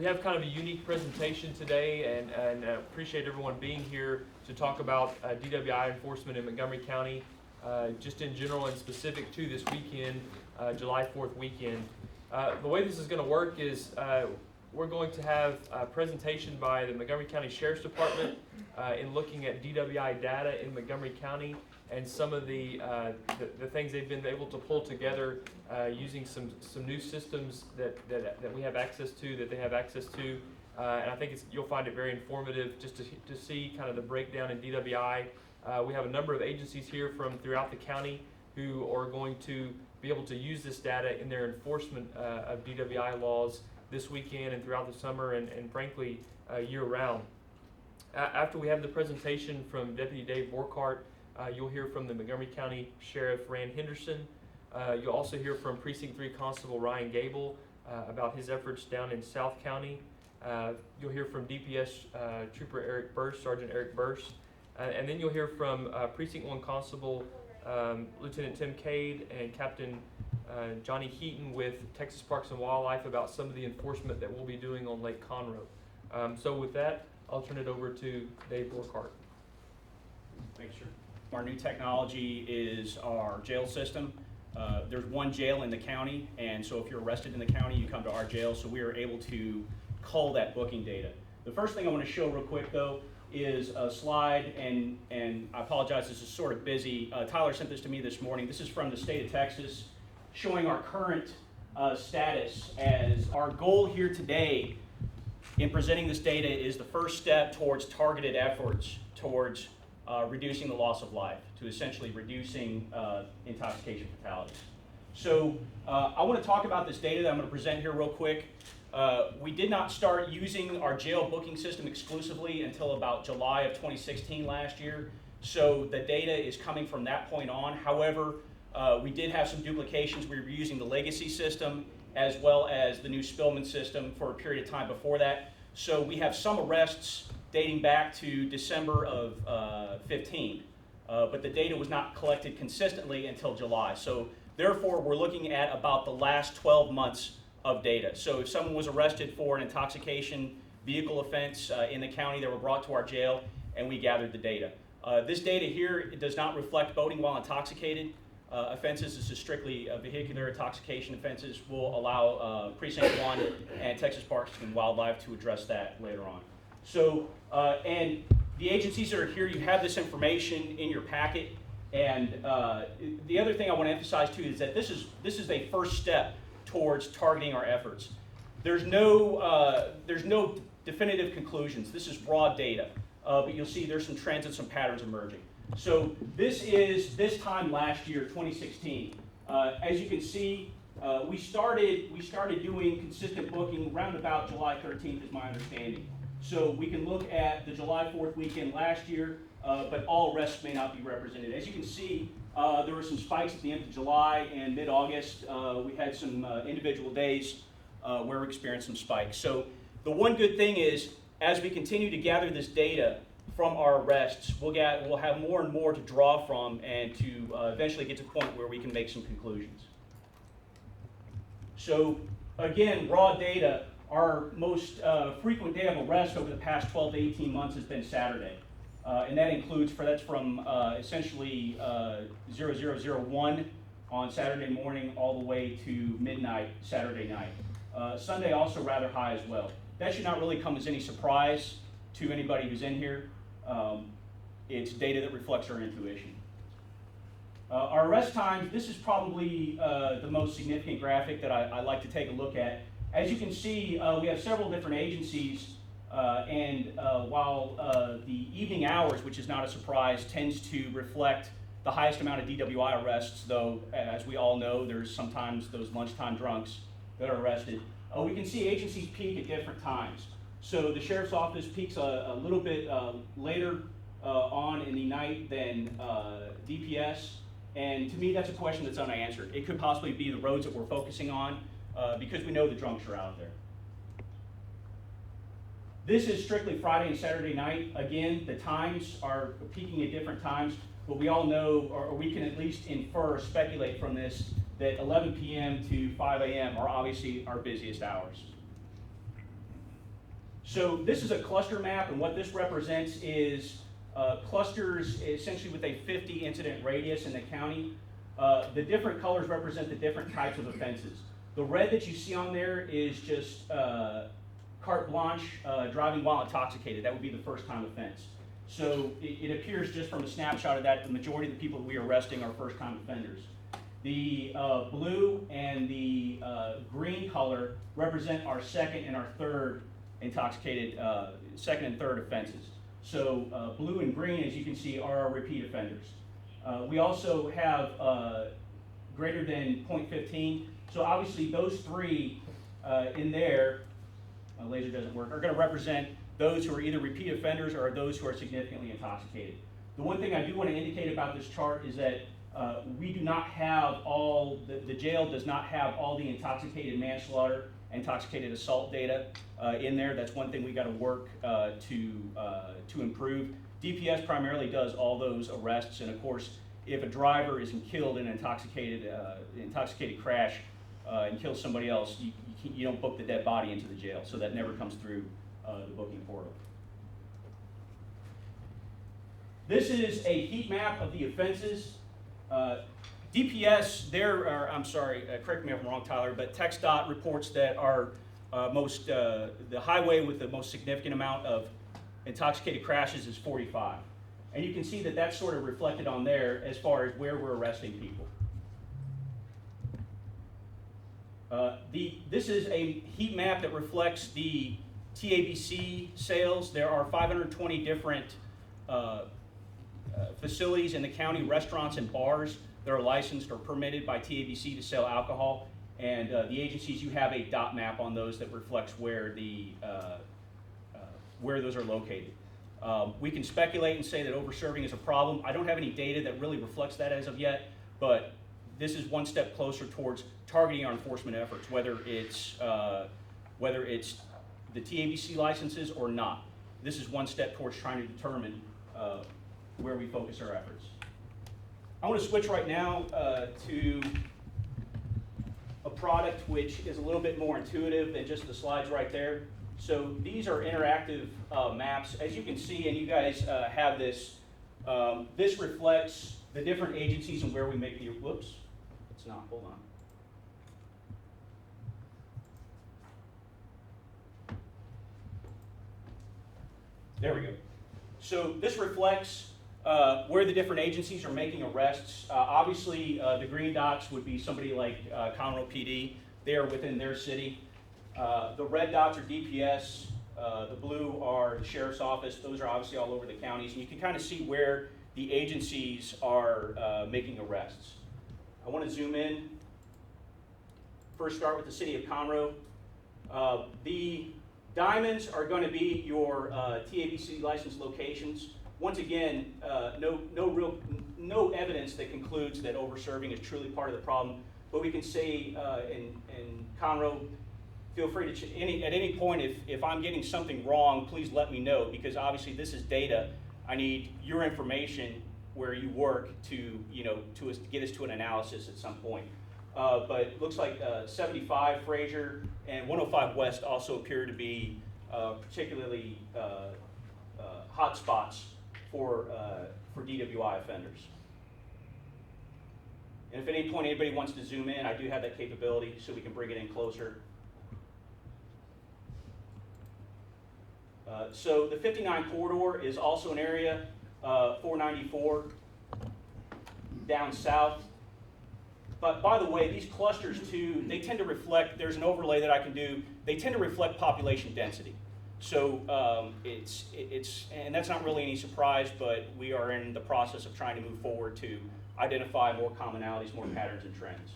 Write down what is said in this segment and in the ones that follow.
We have kind of a unique presentation today, and appreciate everyone being here to talk about DWI enforcement in Montgomery County, just in general and specific to this weekend, July 4th weekend. The way this is going to work is we're going to have a presentation by the Montgomery County Sheriff's Department in looking at DWI data in Montgomery County and some of the things they've been able to pull together using some new systems that we have access to, that they have access to. And I think you'll find it very informative just to see kind of the breakdown in DWI. We have a number of agencies here from throughout the county who are going to be able to use this data in their enforcement of DWI laws this weekend and throughout the summer and frankly year-round. After we have the presentation from Deputy Dave Borchardt, you'll hear from the Montgomery County Sheriff Henderson. You'll also hear from Precinct 3 Constable Ryan Gable about his efforts down in South County. You'll hear from DPS Trooper Eric Burst, Sergeant Eric Burst. And then you'll hear from Precinct 1 Constable Lieutenant Tim Cade and Captain Johnny Heaton with Texas Parks and Wildlife about some of the enforcement that we'll be doing on Lake Conroe. So with that, I'll turn it over to Dave Borchardt. Thanks, sir. Our new technology is our jail system. There's one jail in the county, and so if you're arrested in the county, you come to our jail, so we are able to cull that booking data. The first thing I want to show real quick, though, is a slide, and I apologize, this is sort of busy. Tyler sent this to me this morning. This is from the state of Texas, showing our current status, as our goal here today in presenting this data is the first step towards targeted efforts towards reducing the loss of life, to essentially reducing intoxication fatalities. So I want to talk about this data that I'm going to present here real quick. We did not start using our jail booking system exclusively until about July of 2016 last year. So the data is coming from that point on. However, we did have some duplications. We were using the legacy system as well as the new Spillman system for a period of time before that. So we have some arrests dating back to December of 15, but the data was not collected consistently until July. So therefore, we're looking at about the last 12 months of data. So if someone was arrested for an intoxication vehicle offense in the county, they were brought to our jail and we gathered the data. This data here, it does not reflect boating while intoxicated offenses. This is strictly vehicular intoxication offenses. We'll allow Precinct 1 and Texas Parks and Wildlife to address that later on. So, and the agencies that are here, you have this information in your packet. And the other thing I want to emphasize too is that this is a first step towards targeting our efforts. There's no definitive conclusions. This is raw data, but you'll see there's some trends and some patterns emerging. So this is this time last year, 2016. As you can see, we started doing consistent booking around about July 13th, is my understanding. So we can look at the July 4th weekend last year, but all arrests may not be represented. As you can see, there were some spikes at the end of July and mid-August. We had some individual days where we experienced some spikes. So the one good thing is, as we continue to gather this data from our arrests, we'll have more and more to draw from and to eventually get to the point where we can make some conclusions. So again, raw data. Our most frequent day of arrest over the past 12 to 18 months has been Saturday. And that includes, that's from essentially 0001 on Saturday morning all the way to midnight Saturday night. Sunday also rather high as well. That should not really come as any surprise to anybody who's in here. It's data that reflects our intuition. Our arrest times, this is probably the most significant graphic that I like to take a look at. As you can see, we have several different agencies, and while the evening hours, which is not a surprise, tends to reflect the highest amount of DWI arrests, though, as we all know, there's sometimes those lunchtime drunks that are arrested. We can see agencies peak at different times. So the Sheriff's Office peaks a little bit later on in the night than DPS, and to me that's a question that's unanswered. It could possibly be the roads that we're focusing on, because we know the drunks are out there. This is strictly Friday and Saturday night. Again, the times are peaking at different times, but we all know, or we can at least infer or speculate from this, that 11 p.m. to 5 a.m. are obviously our busiest hours. So this is a cluster map, and what this represents is clusters essentially with a 50 incident radius in the county. The different colors represent the different types of offenses. The red that you see on there is just carte blanche, driving while intoxicated. That would be the first time offense. So it appears just from a snapshot of that, the majority of the people that we are arresting are first time offenders. The blue and the green color represent our second and our third intoxicated, second and third offenses. So blue and green, as you can see, are our repeat offenders. We also have greater than 0.15. So obviously those three in there, my laser doesn't work, are going to represent those who are either repeat offenders or those who are significantly intoxicated. The one thing I do want to indicate about this chart is that we do not have all, the jail does not have all the intoxicated manslaughter, intoxicated assault data in there. That's one thing we got to work to improve. DPS primarily does all those arrests, and of course, if a driver is killed in an intoxicated crash and kills somebody else, you don't book the dead body into the jail, so that never comes through the booking portal. This is a heat map of the offenses. DPS, I'm sorry, correct me if I'm wrong, Tyler, but TxDOT reports that our the highway with the most significant amount of intoxicated crashes is 45. And you can see that that's sort of reflected on there as far as where we're arresting people. This is a heat map that reflects the TABC sales. There are 520 different facilities in the county, restaurants and bars that are licensed or permitted by TABC to sell alcohol. And the agencies, you have a dot map on those that reflects where where those are located. We can speculate and say that over-serving is a problem. I don't have any data that really reflects that as of yet, but this is one step closer towards targeting our enforcement efforts, whether it's the TABC licenses or not. This is one step towards trying to determine where we focus our efforts. I want to switch right now to a product which is a little bit more intuitive than just the slides right there. So these are interactive maps. As you can see, and you guys have this, this reflects the different agencies and where we make the, whoops, it's not, hold on. There we go. So this reflects where the different agencies are making arrests. Obviously, the green dots would be somebody like CONROE PD. They are within their city. The red dots are DPS. The blue are the Sheriff's Office. Those are obviously all over the counties. And you can kind of see where the agencies are making arrests. I want to zoom in. First start with the city of Conroe. The diamonds are going to be your TABC licensed locations. Once again, no evidence that concludes that over-serving is truly part of the problem. But we can say in Conroe, feel free to, at any point, if I'm getting something wrong, please let me know, because obviously this is data. I need your information where you work to get us to an analysis at some point. But it looks like 75 Fraser and 105 West also appear to be particularly hot spots for DWI offenders. And if at any point anybody wants to zoom in, I do have that capability so we can bring it in closer. So the 59 corridor is also an area, 494 down south. But by the way, these clusters too, they tend to reflect, there's an overlay that I can do, they tend to reflect population density. So and that's not really any surprise, but we are in the process of trying to move forward to identify more commonalities, more patterns and trends.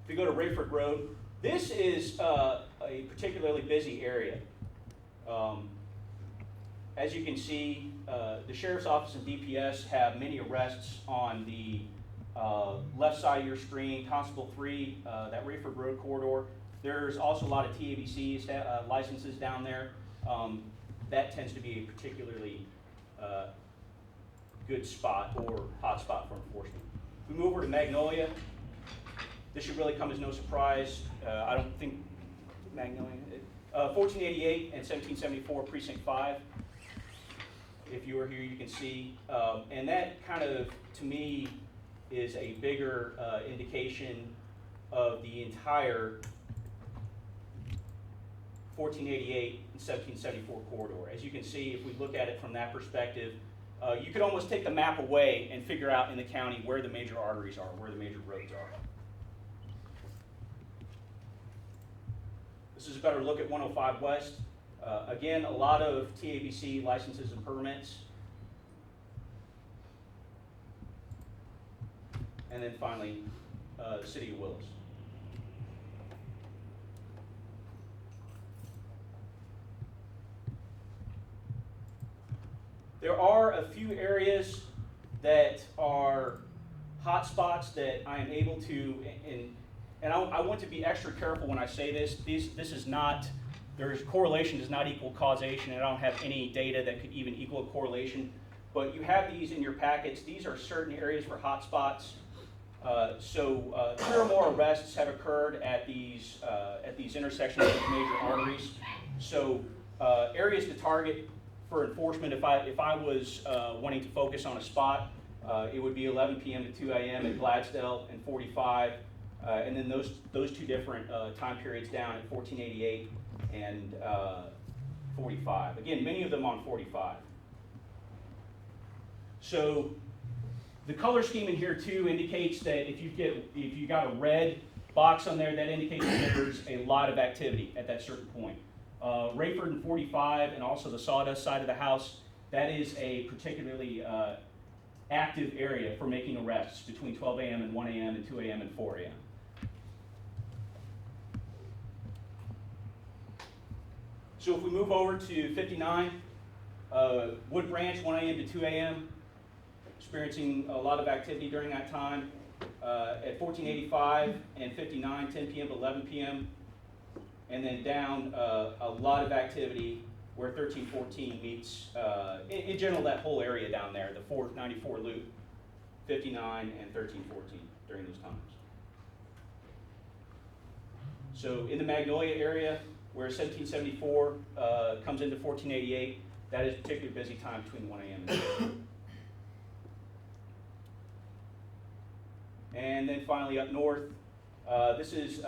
If you go to Rayford Road, this is a particularly busy area. As you can see, the Sheriff's Office and DPS have many arrests on the left side of your screen, Constable 3, that Rayford Road corridor. There's also a lot of TABC licenses down there. That tends to be a particularly good spot or hot spot for enforcement. If we move over to Magnolia, this should really come as no surprise. I don't think Magnolia, 1488 and 1774 Precinct 5. If you were here, you can see. And that kind of, to me, is a bigger indication of the entire 1488 and 1774 corridor. As you can see, if we look at it from that perspective, you could almost take the map away and figure out in the county where the major arteries are, where the major roads are. This is a better look at 105 West. Again, a lot of TABC licenses and permits. And then finally, the City of Willis. There are a few areas that are hot spots that I am able to, and I want to be extra careful when I say this. This is not, correlation does not equal causation, and I don't have any data that could even equal a correlation. But you have these in your packets. These are certain areas for hot spots. 3 or more arrests have occurred at these intersections of major arteries. So areas to target for enforcement, if I was wanting to focus on a spot, it would be 11 p.m. to 2 a.m. at Gladstone and 45, and then those two different time periods down at 1488 and 45. Again, many of them on 45. So the color scheme in here too indicates that if you got a red box on there, that indicates that there's a lot of activity at that certain point. Rayford and 45 and also the Sawdust side of the house, that is a particularly active area for making arrests between 12 a.m. and 1 a.m. and 2 a.m. and 4 a.m. So if we move over to 59, Wood Branch, 1 a.m. to 2 a.m., experiencing a lot of activity during that time. At 1485 and 59, 10 p.m. to 11 p.m., and then down a lot of activity where 1314 meets, in general, that whole area down there, the 494 loop, 59 and 1314 during those times. So in the Magnolia area, where 1774 comes into 1488, that is a particularly busy time between 1 a.m. and 2 a.m. And then finally up north, this is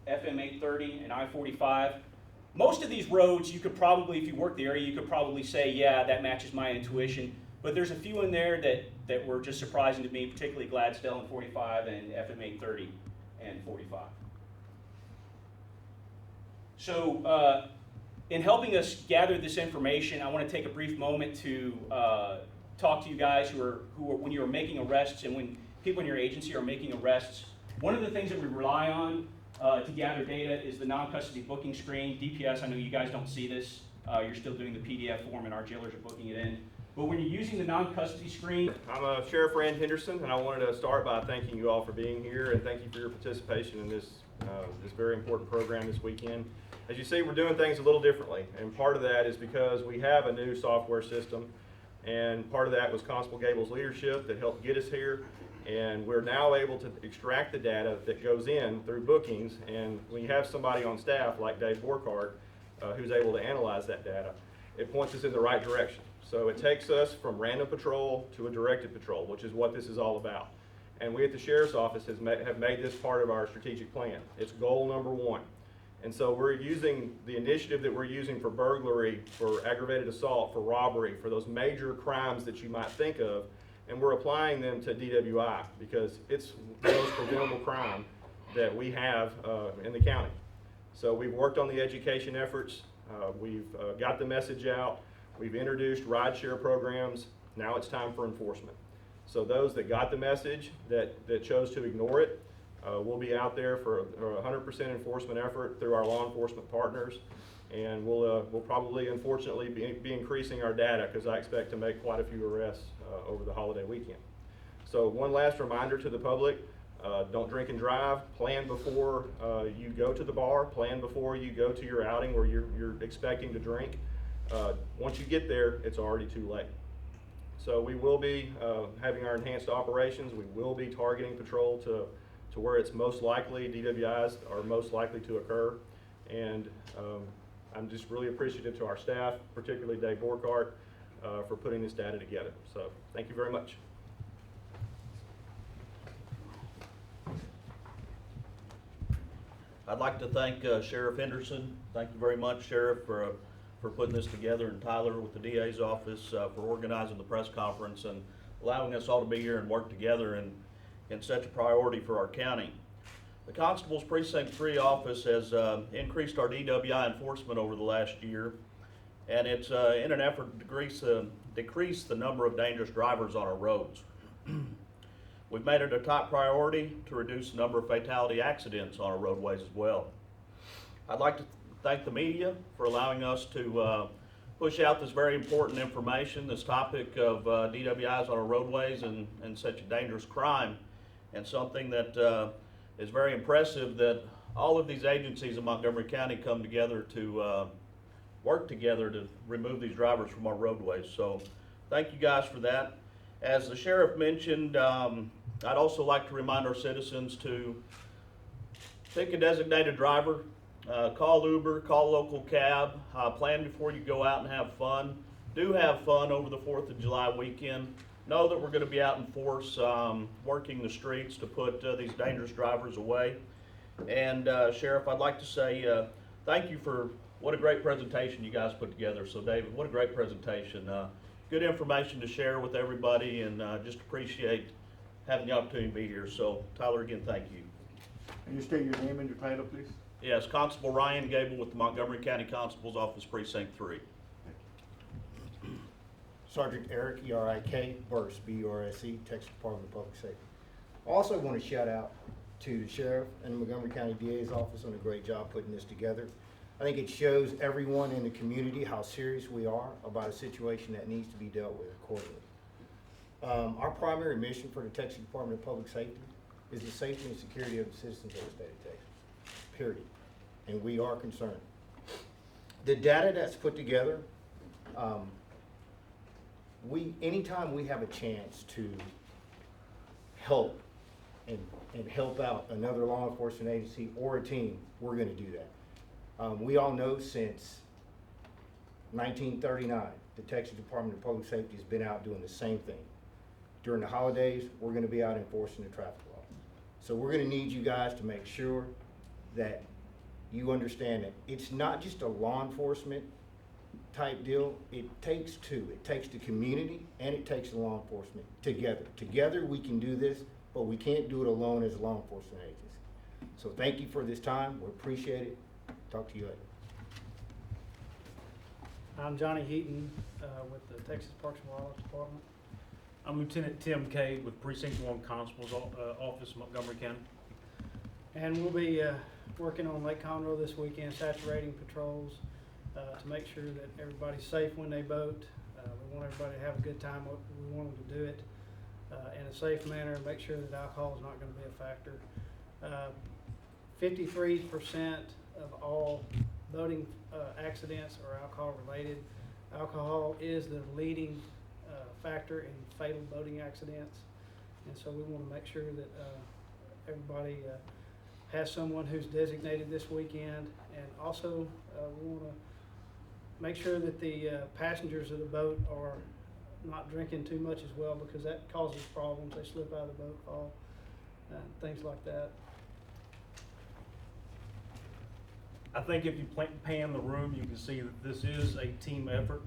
FM 830 and I-45. Most of these roads, you could probably, if you work the area, you could probably say, yeah, that matches my intuition. But there's a few in there that were just surprising to me, particularly Gladstone and 45 and FM 830 and 45. So in helping us gather this information, I want to take a brief moment to talk to you guys who are when you are making arrests and when people in your agency are making arrests. One of the things that we rely on to gather data is the non-custody booking screen. DPS, I know you guys don't see this. You're still doing the PDF form and our jailers are booking it in. But when you're using the non-custody screen... I'm Sheriff Henderson, and I wanted to start by thanking you all for being here and thank you for your participation in this very important program this weekend. As you see, we're doing things a little differently, and part of that is because we have a new software system, and part of that was Constable Gable's leadership that helped get us here. And we're now able to extract the data that goes in through bookings, and when you have somebody on staff like Dave Borchardt who's able to analyze that data, it points us in the right direction. So it takes us from random patrol to a directed patrol, which is what this is all about. And we at the Sheriff's Office have made this part of our strategic plan. It's goal number 1. And so we're using the initiative that we're using for burglary, for aggravated assault, for robbery, for those major crimes that you might think of, and we're applying them to DWI because it's the most preventable crime that we have in the county. So we've worked on the education efforts, we've got the message out, we've introduced rideshare programs, now it's time for enforcement. So those that got the message, that chose to ignore it, we'll be out there for a 100% enforcement effort through our law enforcement partners. And we'll probably, unfortunately, be increasing our data because I expect to make quite a few arrests over the holiday weekend. So one last reminder to the public, don't drink and drive. Plan before you go to the bar. Plan before you go to your outing where you're expecting to drink. Once you get there, it's already too late. So we will be having our enhanced operations. We will be targeting patrol to where it's most likely, DWIs are most likely to occur. And I'm just really appreciative to our staff, particularly Dave Borchardt, for putting this data together. So thank you very much. I'd like to thank Sheriff Henderson. Thank you very much, Sheriff, for putting this together, and Tyler with the DA's office for organizing the press conference and allowing us all to be here and work together in such a priority for our county. The Constable's Precinct 3 office has increased our DWI enforcement over the last year, and it's in an effort to decrease the number of dangerous drivers on our roads. We've made it a top priority to reduce the number of fatality accidents on our roadways as well. I'd like to thank the media for allowing us to push out this very important information, this topic of DWIs on our roadways and such a dangerous crime, and something that is very impressive that all of these agencies in Montgomery County come together to work together to remove these drivers from our roadways. So thank you guys for that. As the sheriff mentioned, I'd also like to remind our citizens to pick a designated driver, call Uber, call local cab, plan before you go out and have fun. Do have fun over the 4th of July weekend. Know that we're going to be out in force working the streets to put these dangerous drivers away. And Sheriff, I'd like to say thank you for what a great presentation you guys put together. So David, what a great presentation. Good information to share with everybody, and just appreciate having the opportunity to be here. So Tyler, again, thank you. Can you state your name and your title, please? Yes, Constable Ryan Gable with the Montgomery County Constable's Office, Precinct 3. Sergeant Eric, E-R-I-K, Burse, B-U-R-S-E, Texas Department of Public Safety. I also want to shout out to the Sheriff and the Montgomery County DA's office on a great job putting this together. I think it shows everyone in the community how serious we are about a situation that needs to be dealt with accordingly. Our primary mission for the Texas Department of Public Safety is the safety and security of the citizens of the state of Texas, period. And we are concerned. The data that's put together, anytime we have a chance to help and help out another law enforcement agency or a team, we're gonna do that. We all know since 1939, the Texas Department of Public Safety has been out doing the same thing. During the holidays, we're gonna be out enforcing the traffic law. So we're gonna need you guys to make sure that you understand that it's not just a law enforcement type deal. It takes two. It takes the community and it takes the law enforcement together. Together we can do this, but we can't do it alone as a law enforcement agency. So thank you for this time. We appreciate it. Talk to you later. I'm Johnny Heaton with the Texas Parks and Wildlife Department. I'm Lieutenant Tim Cade with Precinct 1 Constable's Office, Montgomery County. And we'll be working on Lake Conroe this weekend, saturating patrols to make sure that everybody's safe when they boat. We want everybody to have a good time. We want them to do it in a safe manner and make sure that alcohol is not going to be a factor. 53% of all boating accidents are alcohol related. Alcohol is the leading factor in fatal boating accidents, and so we want to make sure that everybody has someone who's designated this weekend, and also we want to make sure that the passengers of the boat are not drinking too much as well, because that causes problems. They slip out of the boat, fall, things like that. I think if you pan the room, you can see that this is a team effort,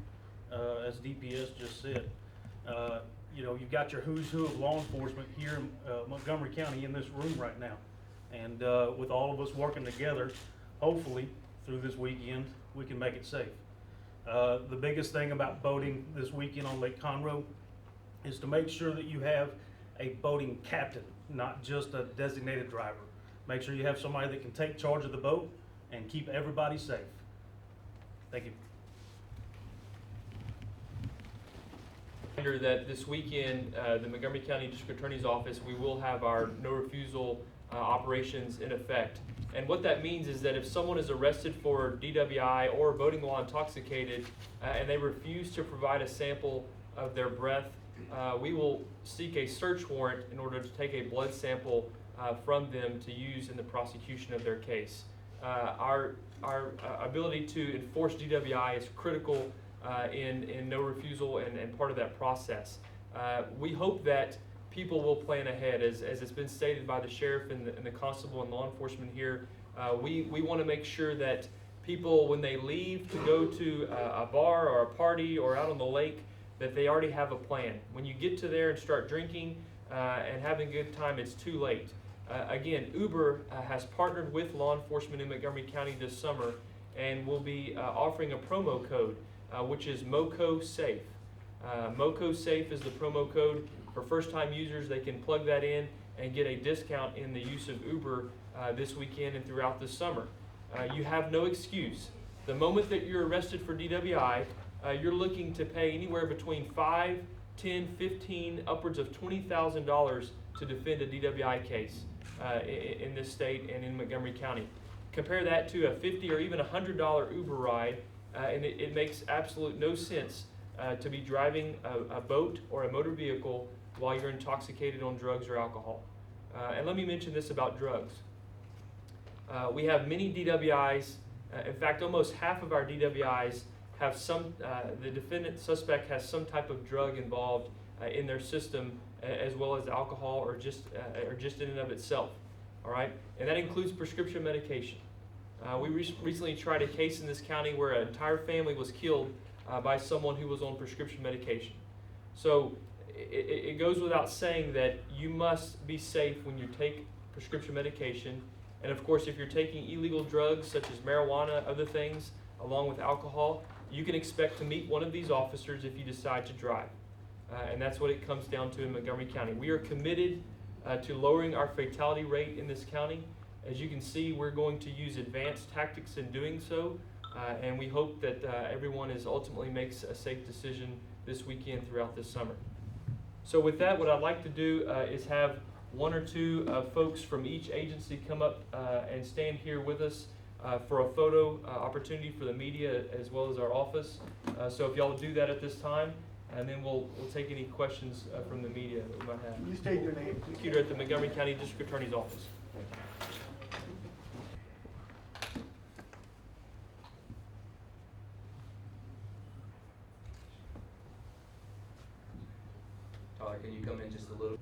as DPS just said. You know, you've got your who's who of law enforcement here in Montgomery County in this room right now. And with all of us working together, hopefully through this weekend, we can make it safe. The biggest thing about boating this weekend on Lake Conroe is to make sure that you have a boating captain, not just a designated driver. Make sure you have somebody that can take charge of the boat and keep everybody safe. Thank you. Reminder that this weekend, the Montgomery County District Attorney's Office, we will have our no refusal operations in effect. And what that means is that if someone is arrested for DWI or boating while intoxicated and they refuse to provide a sample of their breath, we will seek a search warrant in order to take a blood sample from them to use in the prosecution of their case. Our ability to enforce DWI is critical in no refusal and part of that process. We hope that people will plan ahead, as it's been stated by the sheriff and the constable and law enforcement here. We want to make sure that people, when they leave to go to a bar or a party or out on the lake, that they already have a plan. When you get to there and start drinking and having a good time, it's too late. Again, Uber has partnered with law enforcement in Montgomery County this summer and will be offering a promo code, which is MoCo Safe. MoCo Safe is the promo code. For first-time users, they can plug that in and get a discount in the use of Uber this weekend and throughout the summer. You have no excuse. The moment that you're arrested for DWI, you're looking to pay anywhere between $5, $10, $15, upwards of $20,000 to defend a DWI case in this state and in Montgomery County. Compare that to a $50 or even $100 Uber ride, and it makes absolute no sense to be driving a boat or a motor vehicle while you're intoxicated on drugs or alcohol. And let me mention this about drugs. We have many DWIs. In fact, almost half of our DWIs have the defendant suspect has some type of drug involved in their system, as well as alcohol or just in and of itself. All right, and that includes prescription medication. We recently tried a case in this county where an entire family was killed by someone who was on prescription medication. So it goes without saying that you must be safe when you take prescription medication. And of course, if you're taking illegal drugs such as marijuana, other things, along with alcohol, you can expect to meet one of these officers if you decide to drive. And that's what it comes down to in Montgomery County. We are committed to lowering our fatality rate in this county. As you can see, we're going to use advanced tactics in doing so, and we hope that everyone ultimately makes a safe decision this weekend throughout this summer. So with that, what I'd like to do is have one or two folks from each agency come up and stand here with us for a photo opportunity for the media as well as our office. So if y'all do that at this time, and then we'll take any questions from the media that we might have. Can you state your name, please? Executor at the Montgomery County District Attorney's Office. Tyler, can you come in just a little?